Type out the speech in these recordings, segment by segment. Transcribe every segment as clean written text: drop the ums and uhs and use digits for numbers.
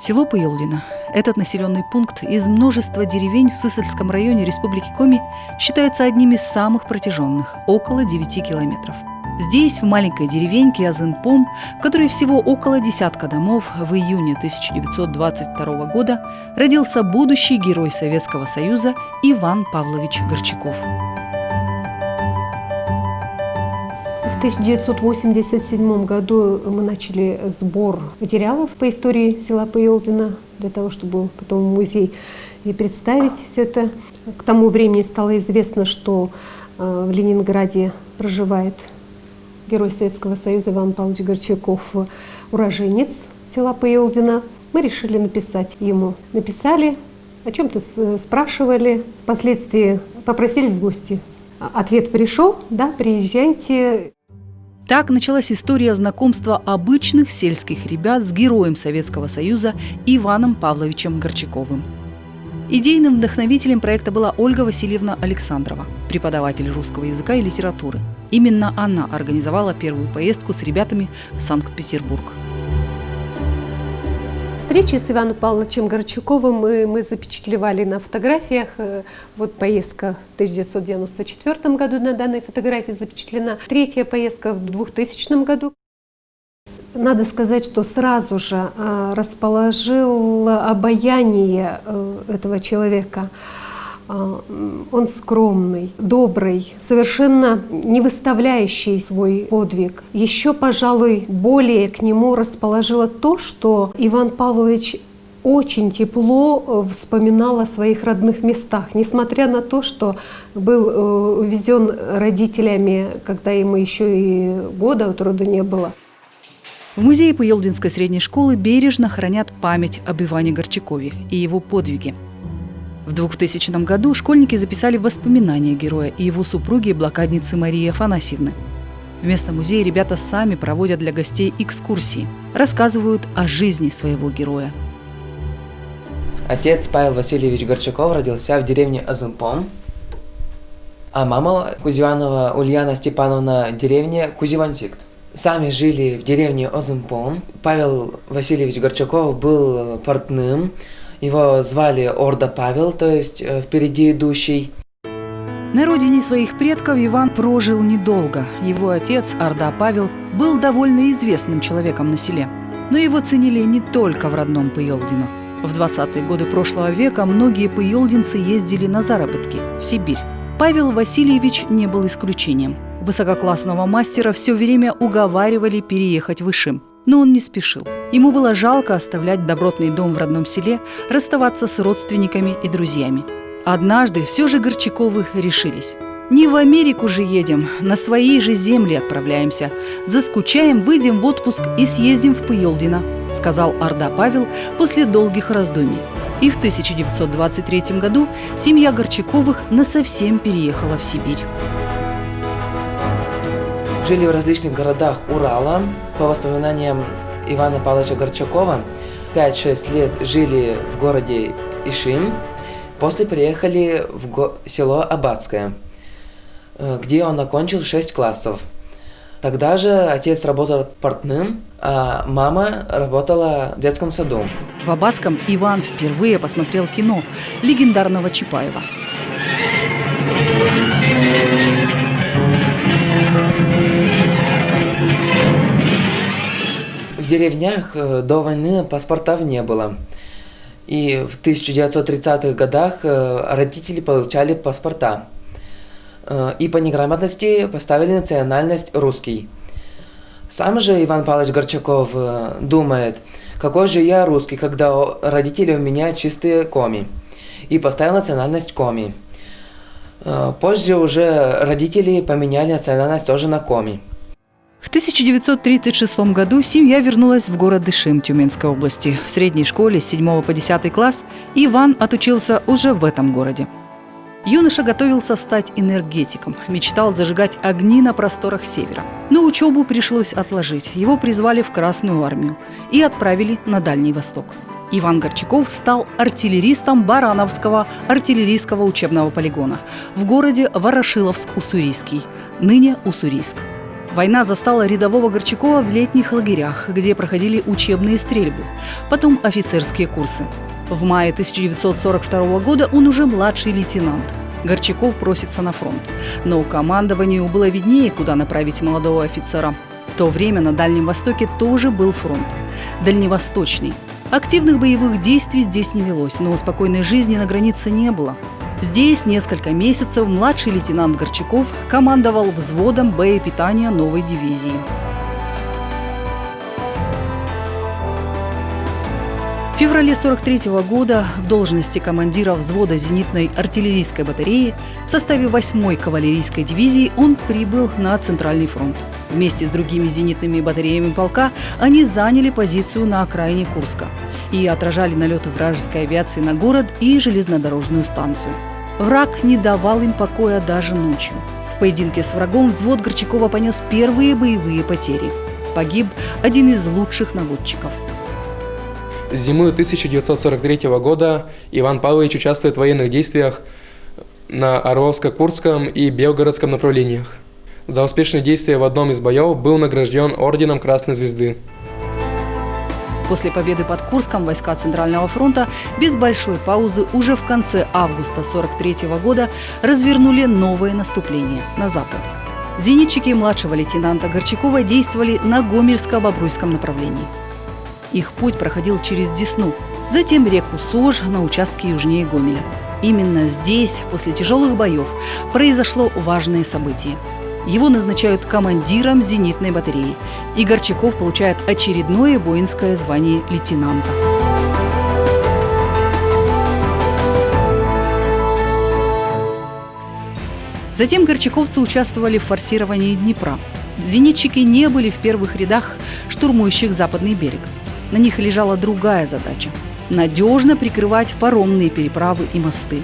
Село Пыелдино. Этот населенный пункт из множества деревень в Сысольском районе Республики Коми считается одним из самых протяженных – около 9 километров. Здесь, в маленькой деревеньке Азынпом, в которой всего около десятка домов, в июне 1922 года родился будущий герой Советского Союза Иван Павлович Горчаков. В 1987 году мы начали сбор материалов по истории села Пыелдино, для того, чтобы потом в музей и представить все это. К тому времени стало известно, что в Ленинграде проживает герой Советского Союза Иван Павлович Горчаков, уроженец села Пыелдино. Мы решили написать ему. Написали, о чем-то спрашивали, впоследствии попросились в гости. Ответ пришел: да, приезжайте. Так началась история знакомства обычных сельских ребят с героем Советского Союза Иваном Павловичем Горчаковым. Идейным вдохновителем проекта была Ольга Васильевна Александрова, преподаватель русского языка и литературы. Именно она организовала первую поездку с ребятами в Санкт-Петербург. Встречи с Иваном Павловичем Горчаковым мы запечатлевали на фотографиях. Вот поездка в 1994 году на данной фотографии запечатлена. Третья поездка в 2000 году. Надо сказать, что сразу же расположило обаяние этого человека. Он скромный, добрый, совершенно не выставляющий свой подвиг. Еще, пожалуй, более к нему расположило то, что Иван Павлович очень вспоминал о своих родных местах, несмотря на то, что был увезен родителями, когда ему еще и года от роду не было. В музее Пыелдинской средней школы бережно хранят память об Иване Горчакове и его подвиге. В 2000 году школьники записали воспоминания героя и его супруги, блокадницы Марии Афанасьевны. Вместо музея ребята сами проводят для гостей экскурсии, рассказывают о жизни своего героя. Отец Павел Васильевич Горчаков родился в деревне Азынпом, а мама Кузиванова Ульяна Степановна в деревне Кузивансикт. Сами жили в деревне Азынпом. Павел Васильевич Горчаков был портным. Его звали Орда Павел, то есть впереди идущий. На родине своих предков Иван прожил недолго. Его отец, Орда Павел, был довольно известным человеком на селе. Но его ценили не только в родном Пыелдино. В 20-е годы прошлого века многие пыелдинцы ездили на заработки в Сибирь. Павел Васильевич не был исключением. Высококлассного мастера все время уговаривали переехать в Ишим. Но он не спешил. Ему было жалко оставлять добротный дом в родном селе, расставаться с родственниками и друзьями. Однажды все же Горчаковы решились. Не в Америку же едем, на свои же земли отправляемся. Заскучаем, выйдем в отпуск и съездим в Пыелдино, сказал Орда Павел после долгих раздумий. И в 1923 году семья Горчаковых насовсем переехала в Сибирь. Жили в различных городах Урала. По воспоминаниям Ивана Павловича Горчакова, 5-6 лет жили в городе Ишим, после приехали в село Абадское, где он окончил 6 классов. Тогда же отец работал портным, а мама работала в детском саду. В Абадском Иван впервые посмотрел кино легендарного Чапаева. В деревнях до войны паспортов не было. И в 1930-х годах родители получали паспорта. И по неграмотности поставили национальность русский. Сам же Иван Павлович Горчаков думает, какой же я русский, когда родители у меня чистые коми. И поставил национальность коми. Позже уже родители поменяли национальность тоже на коми. В 1936 году семья вернулась в город Ишим Тюменской области. В средней школе с 7 по 10 класс Иван отучился уже в этом городе. Юноша готовился стать энергетиком, мечтал зажигать огни на просторах севера. Но учебу пришлось отложить. Его призвали в Красную армию и отправили на Дальний Восток. Иван Горчаков стал артиллеристом Барановского артиллерийского учебного полигона в городе Ворошиловск-Уссурийский, ныне Уссурийск. Война застала рядового Горчакова в летних лагерях, где проходили учебные стрельбы, потом офицерские курсы. В мае 1942 года он уже младший лейтенант. Горчаков просится на фронт. Но командованию было виднее, куда направить молодого офицера. В то время на Дальнем Востоке тоже был фронт. Дальневосточный. Активных боевых действий здесь не велось, но спокойной жизни на границе не было. Здесь несколько месяцев младший лейтенант Горчаков командовал взводом боепитания новой дивизии. В феврале 1943 года в должности командира взвода зенитной артиллерийской батареи в составе 8-й кавалерийской дивизии он прибыл на Центральный фронт. Вместе с другими зенитными батареями полка они заняли позицию на окраине Курска и отражали налеты вражеской авиации на город и железнодорожную станцию. Враг не давал им покоя даже ночью. В поединке с врагом взвод Горчакова понес первые боевые потери. Погиб один из лучших наводчиков. Зимой 1943 года Иван Павлович участвует в военных действиях на Орловско-Курском и Белгородском направлениях. За успешные действия в одном из боев был награжден орденом Красной Звезды. После победы под Курском войска Центрального фронта без большой паузы уже в конце августа 1943 года развернули новое наступление на запад. Зенитчики младшего лейтенанта Горчакова действовали на Гомельско-Бобруйском направлении. Их путь проходил через Десну, затем реку Сож на участке южнее Гомеля. Именно здесь, после тяжелых боев, произошло важное событие. Его назначают командиром зенитной батареи, и Горчаков получает очередное воинское звание лейтенанта. Затем горчаковцы участвовали в форсировании Днепра. Зенитчики не были в первых рядах штурмующих западный берег. На них лежала другая задача – надежно прикрывать паромные переправы и мосты.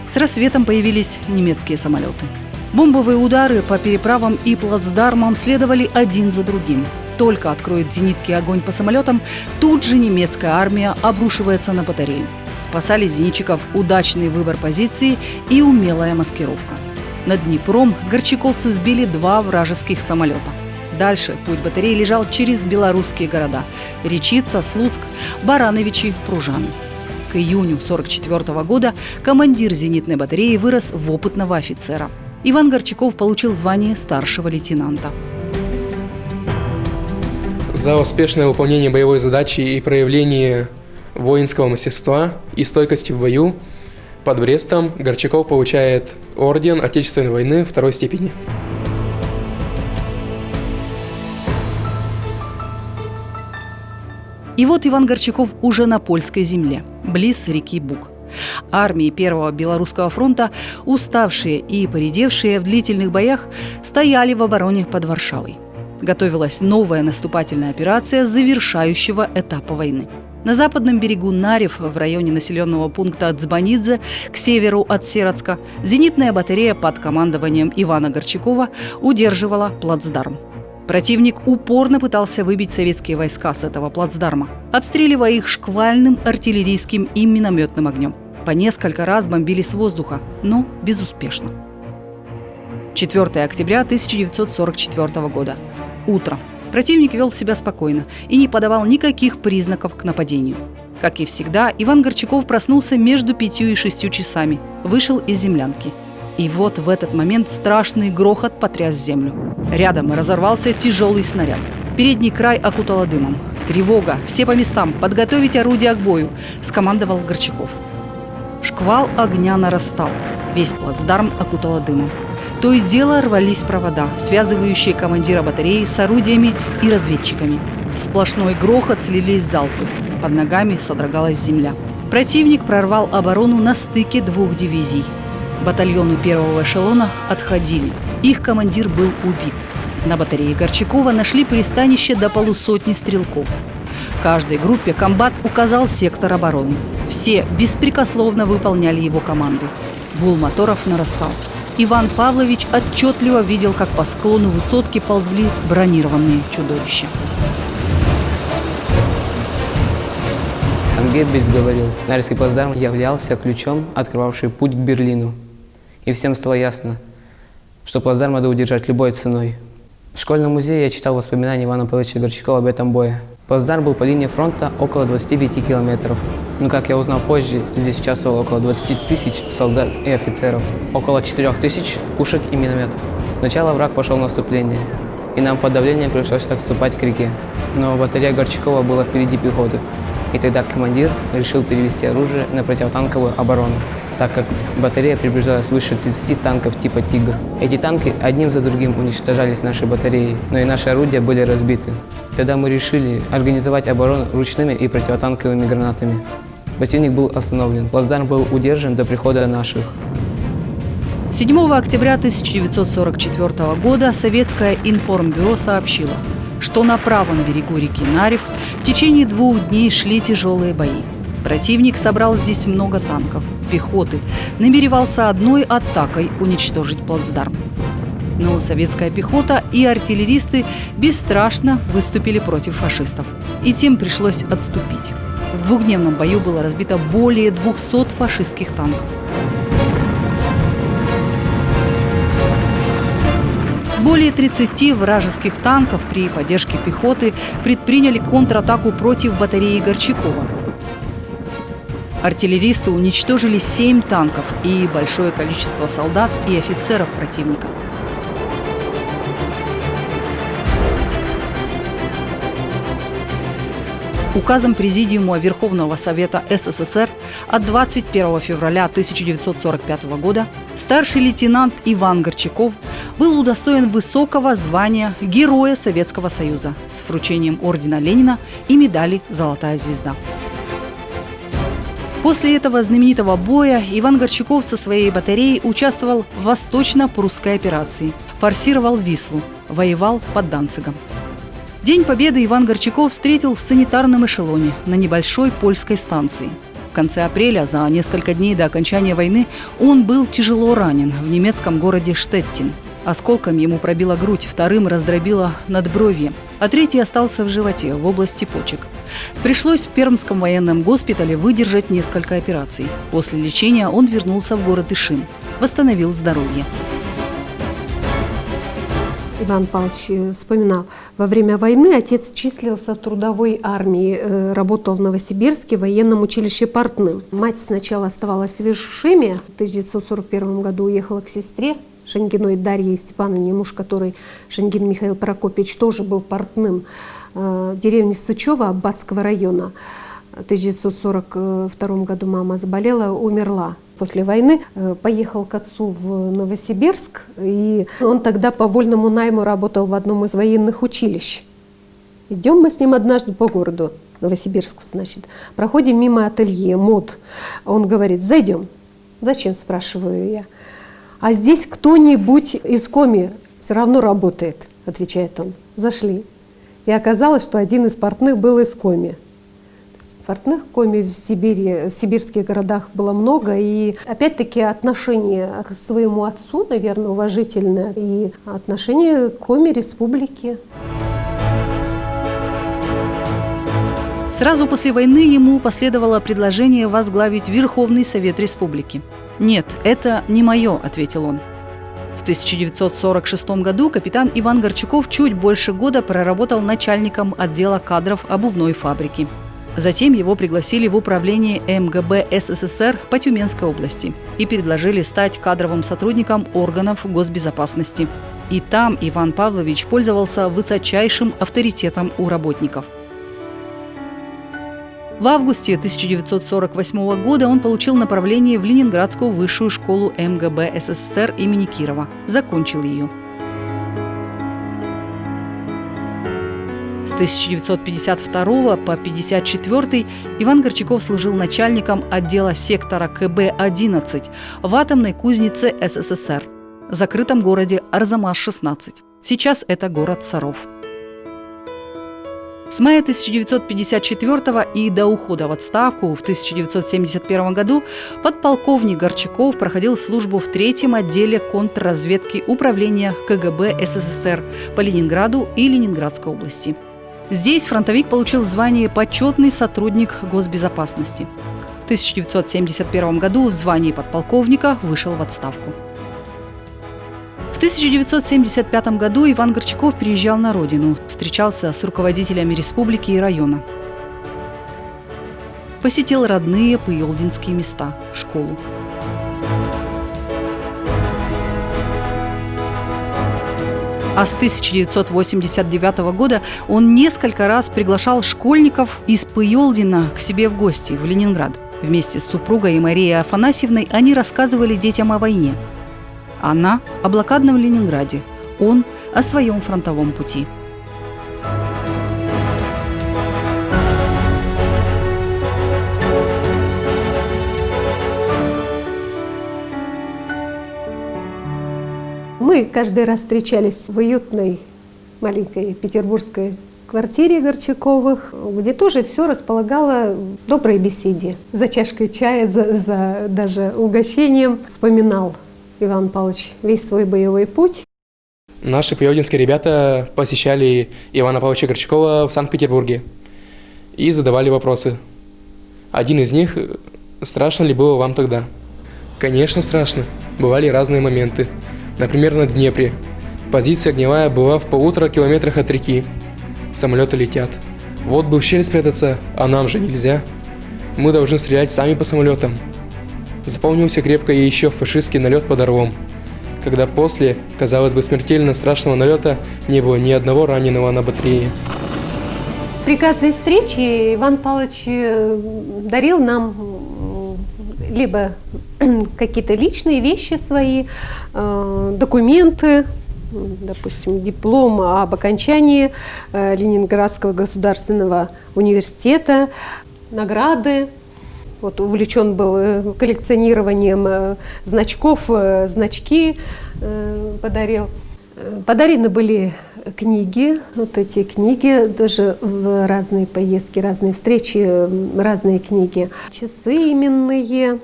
С рассветом появились немецкие самолеты. Бомбовые удары по переправам и плацдармам следовали один за другим. Только откроет зенитки огонь по самолетам, тут же немецкая армия обрушивается на батарею. Спасали зенитчиков удачный выбор позиции и умелая маскировка. Над Днепром горчаковцы сбили 2 вражеских самолета. Дальше путь батареи лежал через белорусские города – Речица, Слуцк, Барановичи, Пружаны. К июню 1944 года командир зенитной батареи вырос в опытного офицера. Иван Горчаков получил звание старшего лейтенанта. За успешное выполнение боевой задачи и проявление воинского мастерства и стойкости в бою под Брестом Горчаков получает орден Отечественной войны 2-й степени. И вот Иван Горчаков уже на польской земле, близ реки Буг. Армии Первого Белорусского фронта, уставшие и поредевшие в длительных боях, стояли в обороне под Варшавой. Готовилась новая наступательная операция завершающего этапа войны. На западном берегу Нарев, в районе населенного пункта Дзбанидзе, к северу от Сероцка, зенитная батарея под командованием Ивана Горчакова удерживала плацдарм. Противник упорно пытался выбить советские войска с этого плацдарма, обстреливая их шквальным артиллерийским и минометным огнем. По несколько раз бомбили с воздуха, но безуспешно. 4 октября 1944 года. Утро. Противник вел себя спокойно и не подавал никаких признаков к нападению. Как и всегда, Иван Горчаков проснулся между 5 и 6 часами, вышел из землянки. И вот в этот момент страшный грохот потряс землю. Рядом разорвался тяжелый снаряд. Передний край окутало дымом. «Тревога! Все по местам! Подготовить орудия к бою!» – скомандовал Горчаков. Шквал огня нарастал. Весь плацдарм окутало дымом. То и дело рвались провода, связывающие командира батареи с орудиями и разведчиками. В сплошной грохот слились залпы. Под ногами содрогалась земля. Противник прорвал оборону на стыке 2 дивизий. Батальоны первого эшелона отходили. Их командир был убит. На батарее Горчакова нашли пристанище до 150 стрелков. Каждой группе комбат указал сектор обороны. Все беспрекословно выполняли его команды. Гул моторов нарастал. Иван Павлович отчетливо видел, как по склону высотки ползли бронированные чудовища. Сам Геббельс говорил, Нарвский плацдарм являлся ключом, открывавший путь к Берлину. И всем стало ясно, что плацдарм надо удержать любой ценой. В школьном музее я читал воспоминания Ивана Павловича Горчакова об этом бое. Плацдарм был по линии фронта около 25 километров. Но, как я узнал позже, здесь участвовало около 20 тысяч солдат и офицеров, около 4 тысяч пушек и минометов. Сначала враг пошел в наступление, и нам под давлением пришлось отступать к реке. Но батарея Горчакова была впереди пехоты, и тогда командир решил перевести оружие на противотанковую оборону, так как батарея приближалась свыше 30 танков типа «Тигр». Эти танки одним за другим уничтожались нашей батареей, но и наши орудия были разбиты. Тогда мы решили организовать оборону ручными и противотанковыми гранатами. Противник был остановлен, плацдарм был удержан до прихода наших. 7 октября 1944 года Советское информбюро сообщило, что на правом берегу реки Нарев в течение 2 дней шли тяжелые бои. Противник собрал здесь много танков, пехоты, намеревался одной атакой уничтожить плацдарм. Но советская пехота и артиллеристы бесстрашно выступили против фашистов, и тем пришлось отступить. В 2-дневном бою было разбито более 200 фашистских танков. Более 30 вражеских танков при поддержке пехоты предприняли контратаку против батареи Горчакова. Артиллеристы уничтожили 7 танков и большое количество солдат и офицеров противника. Указом Президиума Верховного Совета СССР от 21 февраля 1945 года старший лейтенант Иван Горчаков был удостоен высокого звания Героя Советского Союза с вручением ордена Ленина и медали «Золотая звезда». После этого знаменитого боя Иван Горчаков со своей батареей участвовал в восточно-прусской операции, форсировал Вислу, воевал под Данцигом. День Победы Иван Горчаков встретил в санитарном эшелоне на небольшой польской станции. В конце апреля, за несколько дней до окончания войны, он был тяжело ранен в немецком городе Штеттин. Осколком ему пробила грудь, 2-м раздробило надбровье, а 3-й остался в животе, в области почек. Пришлось в Пермском военном госпитале выдержать несколько операций. После лечения он вернулся в город Ишим, восстановил здоровье. Иван Павлович вспоминал, во время войны отец числился в трудовой армии, работал в Новосибирске в военном училище портным. Мать сначала оставалась в Ишиме, в 1941 году уехала к сестре Шангиной Дарье Степановне, муж которой, Шангин Михаил Прокопьевич, тоже был портным, в деревне Сычево Аббатского района. В 1942 году мама заболела, умерла. После войны поехал к отцу в Новосибирск, и он тогда по вольному найму работал в одном из военных училищ. Идем мы с ним однажды по городу, Новосибирску, значит, проходим мимо ателье МОД. Он говорит: зайдем. Зачем, спрашиваю я. А здесь кто-нибудь из коми все равно работает, отвечает он. Зашли. И оказалось, что один из портных был из коми. Портных коми в Сибири, в сибирских городах было много, и опять-таки отношение к своему отцу, наверное, уважительное, и отношение к коми республики. Сразу после войны ему последовало предложение возглавить Верховный Совет Республики. «Нет, это не мое», – ответил он. В 1946 году капитан Иван Горчаков чуть больше года проработал начальником отдела кадров обувной фабрики. Затем его пригласили в управление МГБ СССР по Тюменской области и предложили стать кадровым сотрудником органов госбезопасности. И там Иван Павлович пользовался высочайшим авторитетом у работников. В августе 1948 года он получил направление в Ленинградскую высшую школу МГБ СССР имени Кирова. Закончил ее. С 1952 по 1954 Иван Горчаков служил начальником отдела сектора КБ-11 в атомной кузнице СССР, закрытом городе Арзамас-16. Сейчас это город Саров. С мая 1954 и до ухода в отставку в 1971 году подполковник Горчаков проходил службу в 3-м отделе контрразведки Управления КГБ СССР по Ленинграду и Ленинградской области. Здесь фронтовик получил звание «Почетный сотрудник госбезопасности». В 1971 году в звании подполковника вышел в отставку. В 1975 году Иван Горчаков приезжал на родину, встречался с руководителями республики и района. Посетил родные пыелдинские места, школу. А с 1989 года он несколько раз приглашал школьников из Пыелдина к себе в гости в Ленинград. Вместе с супругой Марией Афанасьевной они рассказывали детям о войне. Она о блокадном Ленинграде, он о своем фронтовом пути. Мы каждый раз встречались в уютной маленькой петербургской квартире Горчаковых, где тоже все располагало к доброй беседе. За чашкой чая, за даже угощением вспоминал Иван Павлович весь свой боевой путь. Наши пыелдинские ребята посещали Ивана Павловича Горчакова в Санкт-Петербурге и задавали вопросы. Один из них: страшно ли было вам тогда? Конечно, страшно. Бывали разные моменты. Например, на Днепре. Позиция огневая была в 1,5 километрах от реки. Самолеты летят. Вот бы в щель спрятаться, а нам же нельзя. Мы должны стрелять сами по самолетам. Запомнился крепко и еще фашистский налет под Орлом, когда после, казалось бы, смертельно страшного налета не было ни одного раненого на батарее. При каждой встрече Иван Павлович дарил нам либо какие-то личные вещи свои, документы, допустим, диплом об окончании Ленинградского государственного университета, награды. Вот увлечен был коллекционированием значков, значки подарил. Подарены были книги, вот эти книги, даже в разные поездки, разные встречи, разные книги. Часы именные,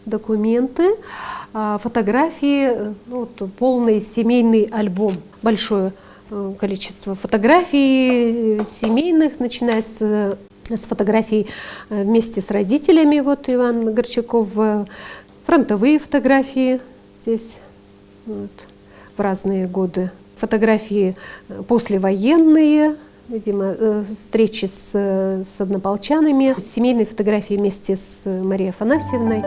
документы, фотографии, ну, вот, полный семейный альбом, большое количество фотографий семейных, начиная с фотографий вместе с родителями, вот Иван Горчаков, фронтовые фотографии здесь вот, в разные годы, фотографии послевоенные, видимо, встречи с однополчанами, семейные фотографии вместе с Марией Афанасьевной.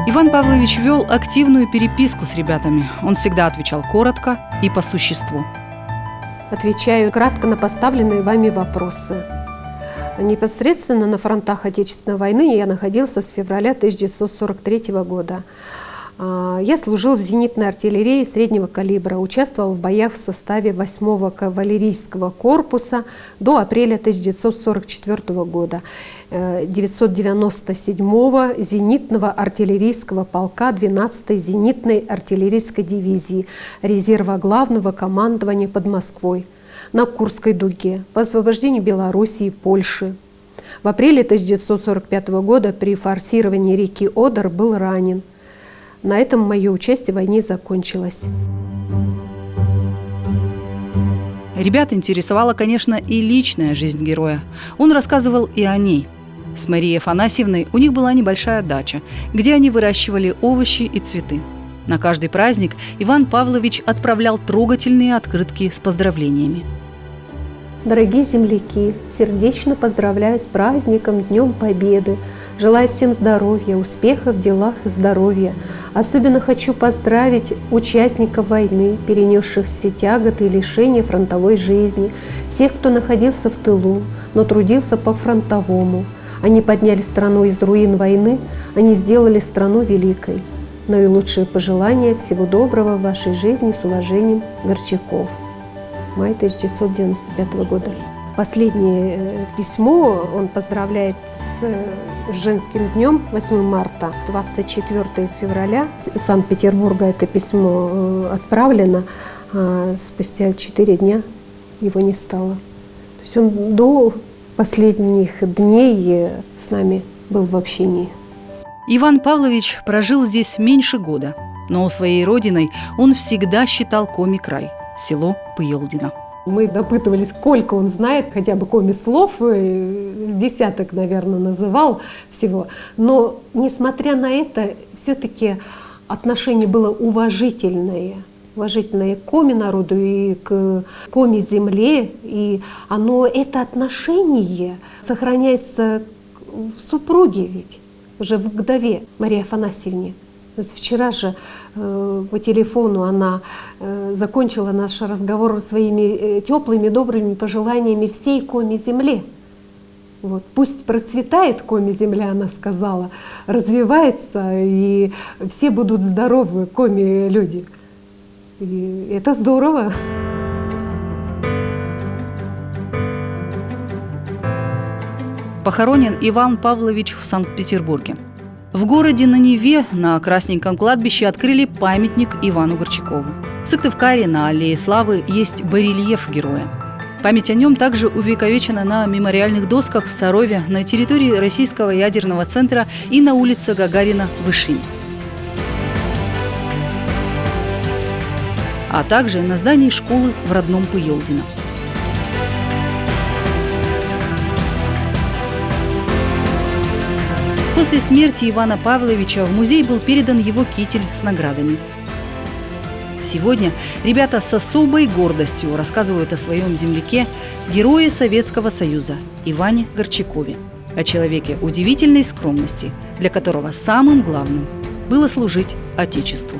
Иван Павлович вел активную переписку с ребятами. Он всегда отвечал коротко и по существу. Отвечаю кратко на поставленные вами вопросы. Непосредственно на фронтах Отечественной войны я находился с февраля 1943 года. Я служил в зенитной артиллерии среднего калибра, участвовал в боях в составе 8-го кавалерийского корпуса до апреля 1944 года, 997-го зенитного артиллерийского полка 12-й зенитной артиллерийской дивизии резерва главного командования под Москвой на Курской дуге по освобождению Белоруссии и Польши. В апреле 1945 года при форсировании реки Одер был ранен. На этом мое участие в войне закончилось. Ребят интересовала, конечно, и личная жизнь героя. Он рассказывал и о ней. С Марией Афанасьевной у них была небольшая дача, где они выращивали овощи и цветы. На каждый праздник Иван Павлович отправлял трогательные открытки с поздравлениями. Дорогие земляки, сердечно поздравляю с праздником Днем Победы. Желаю всем здоровья, успехов в делах и здоровья. Особенно хочу поздравить участников войны, перенесших все тяготы и лишения фронтовой жизни, всех, кто находился в тылу, но трудился по-фронтовому. Они подняли страну из руин войны, они сделали страну великой. Наилучшие пожелания, всего доброго в вашей жизни, с уважением, Горчаков. Май 1995 года. Последнее письмо он поздравляет с женским днем 8 марта, 24 февраля. Из Санкт-Петербурга это письмо отправлено, а спустя 4 дня его не стало. То есть он до последних дней с нами был в общении. Иван Павлович прожил здесь меньше года, но своей родиной он всегда считал Коми-край, село Пыелдино. Мы допытывались, сколько он знает, хотя бы коми-слов, с десяток, наверное, называл всего. Но, несмотря на это, все-таки отношение было уважительное к коми-народу и к коми-земле. И это отношение сохраняется в супруге ведь, уже в вдове Марии Афанасьевне. Вот вчера же по телефону она закончила наш разговор своими теплыми, добрыми пожеланиями всей коми-земле. Вот. Пусть процветает коми-земля, она сказала, развивается, и все будут здоровы, коми-люди. И это здорово. Похоронен Иван Павлович в Санкт-Петербурге. В городе на Неве на Красненьком кладбище открыли памятник Ивану Горчакову. В Сыктывкаре на Аллее Славы есть барельеф героя. Память о нем также увековечена на мемориальных досках в Сарове, на территории Российского ядерного центра и на улице Гагарина в Ишиме. А также на здании школы в родном Пыелдино. После смерти Ивана Павловича в музей был передан его китель с наградами. Сегодня ребята с особой гордостью рассказывают о своем земляке, герое Советского Союза Иване Горчакове, о человеке удивительной скромности, для которого самым главным было служить Отечеству.